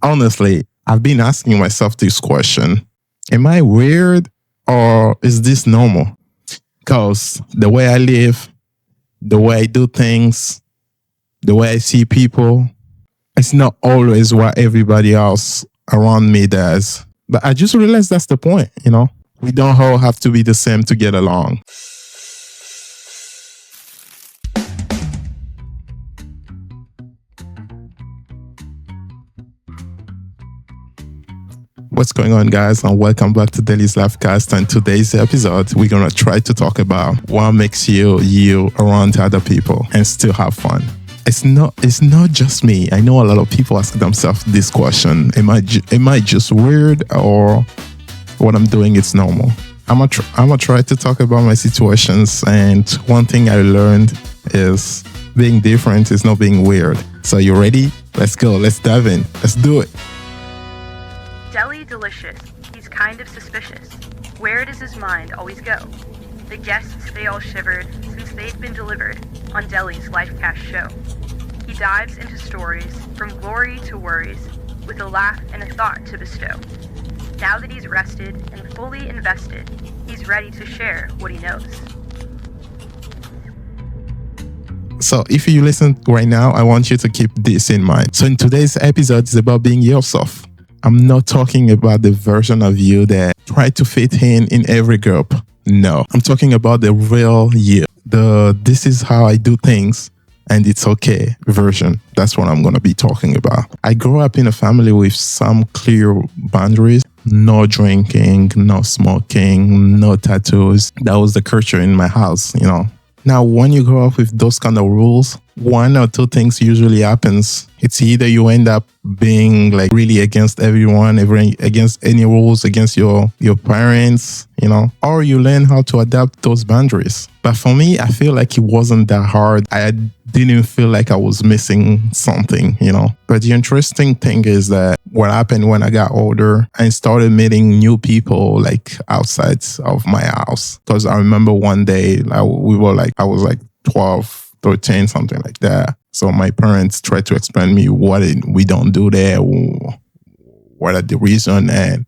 Honestly, I've been asking myself this question. Am I weird or is this normal? Because the way I live, the way I do things, the way I see people, it's not always what everybody else around me does. But I just realized that's the point, We don't all have to be the same to get along. What's going on, guys, and welcome back to Deli Lifecast. And today's episode, we're going to try to talk about what makes you around other people and still have fun. It's not just me. I know a lot of people ask themselves this question. Am I just weird, or what I'm doing is normal? I'm gonna try to talk about my situations, and one thing I learned is being different is not being weird. So you ready? Let's go. Let's dive in. Let's do it. Deli delicious, he's kind of suspicious. Where does his mind always go? The guests, they all shivered since they'd been delivered on Deli's Lifecast show. He dives into stories from glory to worries with a laugh and a thought to bestow. Now that he's rested and fully invested, he's ready to share what he knows. So if you listen right now, I want you to keep this in mind. So in today's episode, it's about being yourself. I'm not talking about the version of you that try to fit in every group. No, I'm talking about the real you. This is how I do things and it's okay version. That's what I'm going to be talking about. I grew up in a family with some clear boundaries. No drinking, no smoking, no tattoos. That was the culture in my house, Now, when you grow up with those kind of rules, one or two things usually happens. It's either you end up being like really against everyone, against any rules, against your parents, or you learn how to adapt those boundaries. But for me, I feel like it wasn't that hard. I didn't feel like I was missing something, But the interesting thing is that what happened when I got older, I started meeting new people like outside of my house. Because I remember one day I was like 12, 13, something like that. So my parents tried to explain me what we don't do there, what are the reason and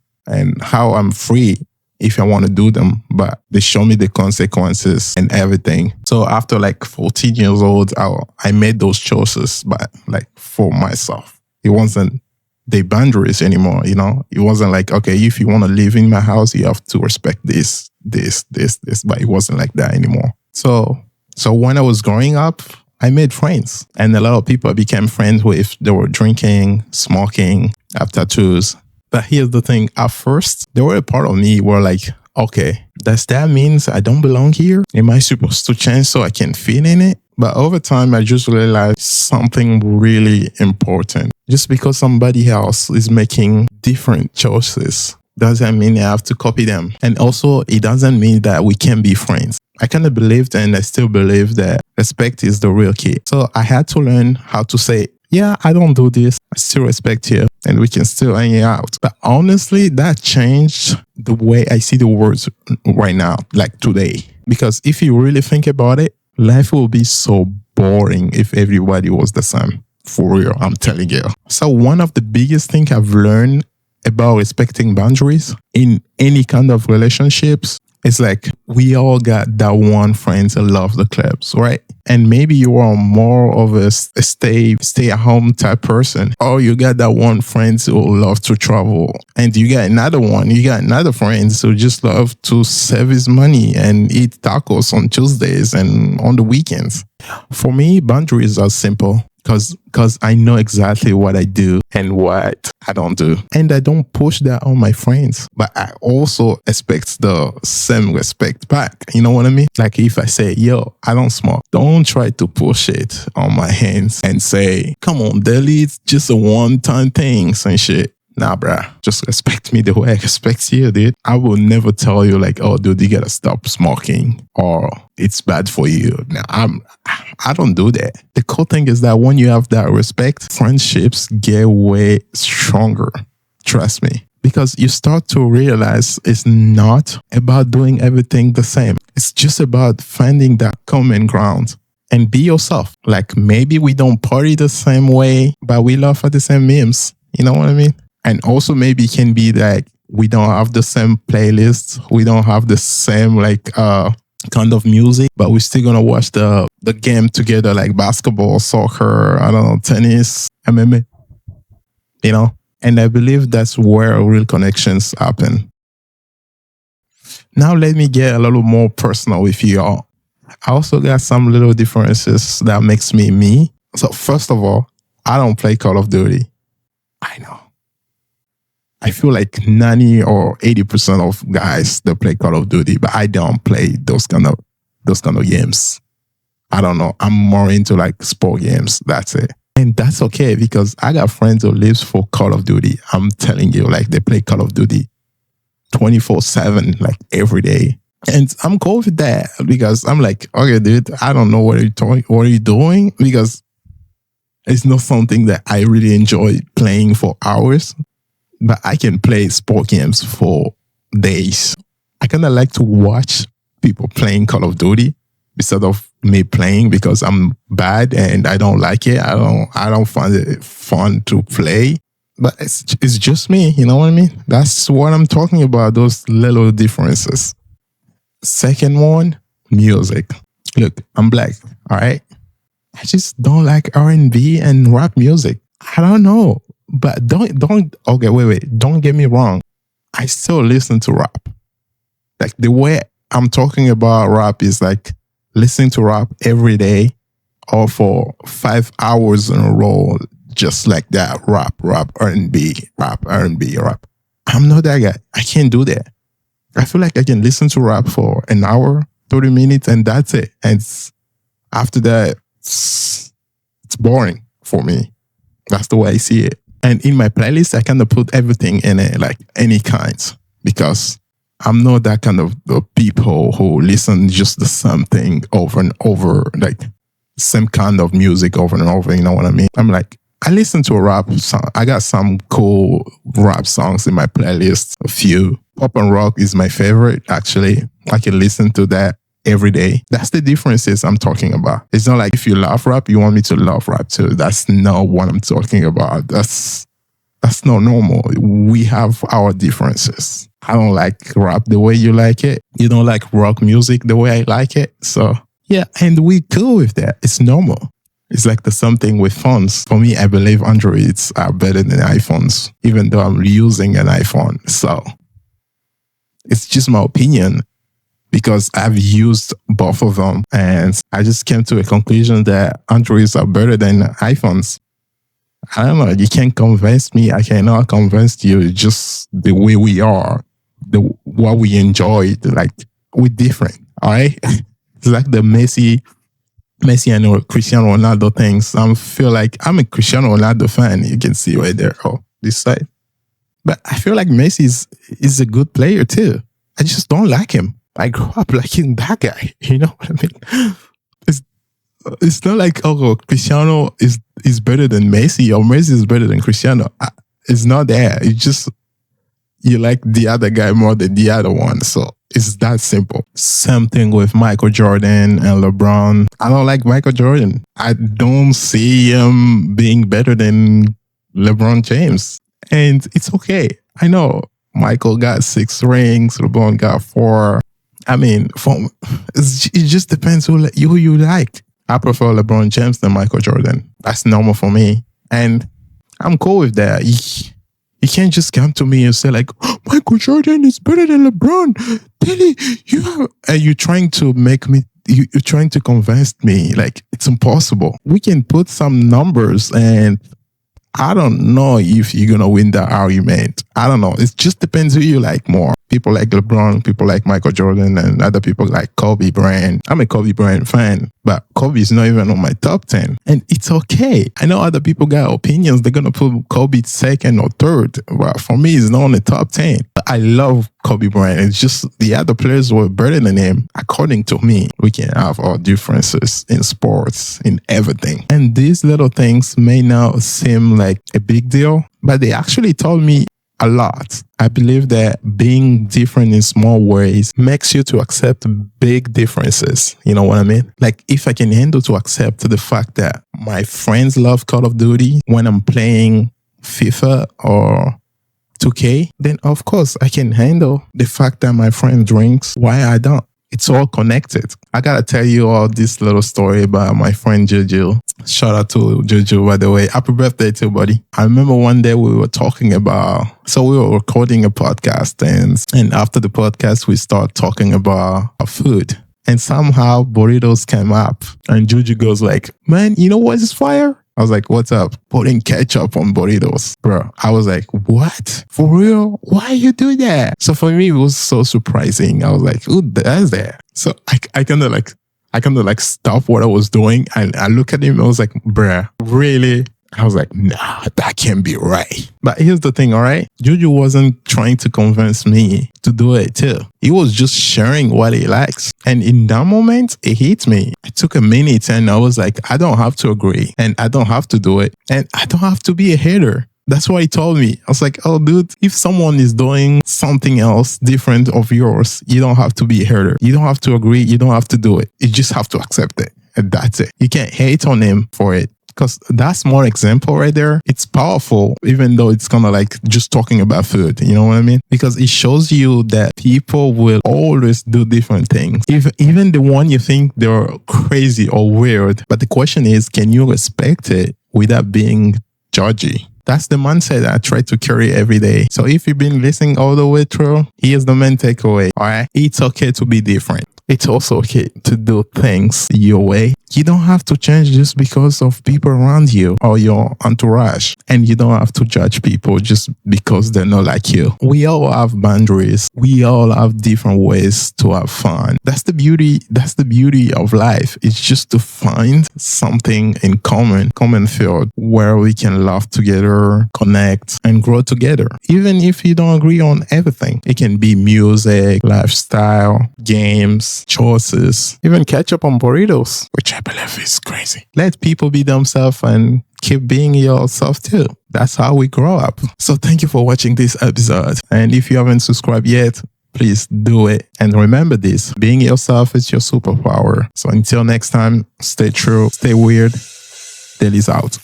how I'm free if I want to do them, but they show me the consequences and everything. So after like 14 years old, I made those choices, but like for myself. It wasn't the boundaries anymore, It wasn't like, okay, if you want to live in my house, you have to respect this, but it wasn't like that anymore. So when I was growing up, I made friends, and a lot of people I became friends with. They were drinking, smoking, have tattoos. But here's the thing. At first, there were a part of me were like, okay, does that mean I don't belong here? Am I supposed to change so I can fit in it? But over time, I just realized something really important. Just because somebody else is making different choices doesn't mean I have to copy them. And also, it doesn't mean that we can be friends. I kind of believed, and I still believe, that respect is the real key. So I had to learn how to say, yeah, I don't do this. I still respect you, and we can still hang out. But honestly, that changed the way I see the words right now, like today. Because if you really think about it, life will be so boring if everybody was the same. For real, I'm telling you. So one of the biggest things I've learned about respecting boundaries in any kind of relationships, it's like we all got that one friend that love the clubs, right? And maybe you are more of a stay-at-home type person, or you got that one friend who love to travel, and you got another friend who just love to save his money and eat tacos on Tuesdays and on the weekends. For me, boundaries are simple. Because I know exactly what I do and what I don't do. And I don't push that on my friends. But I also expect the same respect back. You know what I mean? Like if I say, yo, I don't smoke, don't try to push it on my hands and say, come on, Deli, it's just a one-time thing and shit. Nah, bruh, just respect me the way I respect you, dude. I will never tell you like, oh, dude, you gotta stop smoking or it's bad for you. Now, I don't do that. The cool thing is that when you have that respect, friendships get way stronger. Trust me. Because you start to realize it's not about doing everything the same. It's just about finding that common ground. And be yourself. Like maybe we don't party the same way, but we laugh at the same memes. You know what I mean? And also maybe it can be like we don't have the same playlists. We don't have the same kind of music, but we're still gonna watch the game together, like basketball, soccer, I don't know, tennis, MMA, you know? And I believe that's where real connections happen. Now let me get a little more personal with you all. I also got some little differences that makes me me. So first of all, I don't play Call of Duty. I know. I feel like 90 or 80% of guys that play Call of Duty, but I don't play those kind of games. I don't know. I'm more into like sport games. That's it. And that's okay because I got friends who lives for Call of Duty. I'm telling you, like they play Call of Duty 24/7, like every day. And I'm cool with that because I'm like, okay, dude, I don't know what are you doing? Because it's not something that I really enjoy playing for hours, but I can play sport games for days. I kind of like to watch people playing Call of Duty instead of me playing because I'm bad and I don't like it. I don't find it fun to play. But it's just me, you know what I mean? That's what I'm talking about, those little differences. Second one, music. Look, I'm black, all right? I just don't like R&B and rap music. I don't know. But okay, wait. Don't get me wrong. I still listen to rap. Like the way I'm talking about rap is like listening to rap every day or for 5 hours in a row, just like that. Rap, R&B, rap. I'm not that guy. I can't do that. I feel like I can listen to rap for an hour, 30 minutes, and that's it. And after that, it's boring for me. That's the way I see it. And in my playlist, I kind of put everything in it, like any kinds, because I'm not that kind of people who listen just the same thing over and over, like same kind of music over and over. You know what I mean? I'm like, I listen to a rap song. I got some cool rap songs in my playlist. A few. Pop and rock is my favorite, actually. I can listen to that every day. That's the differences I'm talking about. It's not like if you love rap, you want me to love rap too. That's not what I'm talking about. That's not normal. We have our differences. I don't like rap the way you like it. You don't like rock music the way I like it. So yeah, and we cool with that. It's normal. It's like the same thing with phones. For me, I believe Androids are better than iPhones, even though I'm using an iPhone. So it's just my opinion because I've used both of them. And I just came to a conclusion that Androids are better than iPhones. I don't know. You can't convince me. I cannot convince you. Just the way we are, what we enjoy. Like we're different. All right. It's like the Messi and Cristiano Ronaldo things. I feel like I'm a Cristiano Ronaldo fan. You can see right there. Oh, this side. But I feel like Messi is a good player too. I just don't like him. I grew up liking that guy. You know what I mean? It's not like, oh, Cristiano is better than Messi or Messi is better than Cristiano. It's not that. It's just you like the other guy more than the other one. So it's that simple. Same thing with Michael Jordan and LeBron. I don't like Michael Jordan. I don't see him being better than LeBron James. And it's okay. I know Michael got 6 rings. LeBron got 4. I mean, it just depends who you like. I prefer LeBron James than Michael Jordan. That's normal for me. And I'm cool with that. You can't just come to me and say like, oh, Michael Jordan is better than LeBron. Deli, you're trying to make me, you're trying to convince me. Like, it's impossible. We can put some numbers and I don't know if you're going to win that argument. I don't know. It just depends who you like more. People like LeBron, people like Michael Jordan, and other people like Kobe Bryant. I'm a Kobe Bryant fan, but Kobe is not even on my top 10. And it's okay. I know other people got opinions. They're going to put Kobe second or third. But for me, it's not on the top 10. But I love Kobe Bryant. It's just the other players were better than him. According to me, we can have our differences in sports, in everything. And these little things may not seem like a big deal, but they actually told me a lot. I believe that being different in small ways makes you to accept big differences. You know what I mean? Like if I can handle to accept the fact that my friends love Call of Duty when I'm playing FIFA or 2K, then of course I can handle the fact that my friend drinks. Why I don't? It's all connected. I gotta tell you all this little story about my friend Juju. Shout out to Juju, by the way. Happy birthday too, buddy. I remember one day we were talking about, so we were recording a podcast, and after the podcast, we start talking about our food. And somehow burritos came up, and Juju goes like, man, you know what's fire? I was like, what's up? Putting ketchup on burritos. Bro, I was like, what? For real? Why you do that? So for me, it was so surprising. I was like, who does that? So I kind of like stopped what I was doing, and I look at him, I was like, bruh, really? I was like, nah, that can't be right. But here's the thing, all right? Juju wasn't trying to convince me to do it too. He was just sharing what he likes. And in that moment, it hit me. I took a minute and I was like, I don't have to agree, and I don't have to do it, and I don't have to be a hater. That's what he told me. I was like, oh, dude, if someone is doing something else different of yours, you don't have to be a hater. You don't have to agree. You don't have to do it. You just have to accept it. And that's it. You can't hate on him for it. Because that small example right there, it's powerful, even though it's kind of like just talking about food. You know what I mean? Because it shows you that people will always do different things. Even the one you think they're crazy or weird. But the question is, can you respect it without being judgy? That's the mindset I try to carry every day. So if you've been listening all the way through, here's the main takeaway. All right. It's okay to be different. It's also okay to do things your way. You don't have to change just because of people around you or your entourage. And you don't have to judge people just because they're not like you. We all have boundaries. We all have different ways to have fun. That's the beauty. That's the beauty of life. It's just to find something in common field where we can laugh together, connect, and grow together. Even if you don't agree on everything. It can be music, lifestyle, games, choices, even ketchup on burritos, which I believe is crazy. Let people be themselves and keep being yourself too. That's how we grow up. So thank you for watching this episode. And if you haven't subscribed yet, please do it. And remember this, being yourself is your superpower. So until next time, stay true, stay weird. Deli's out.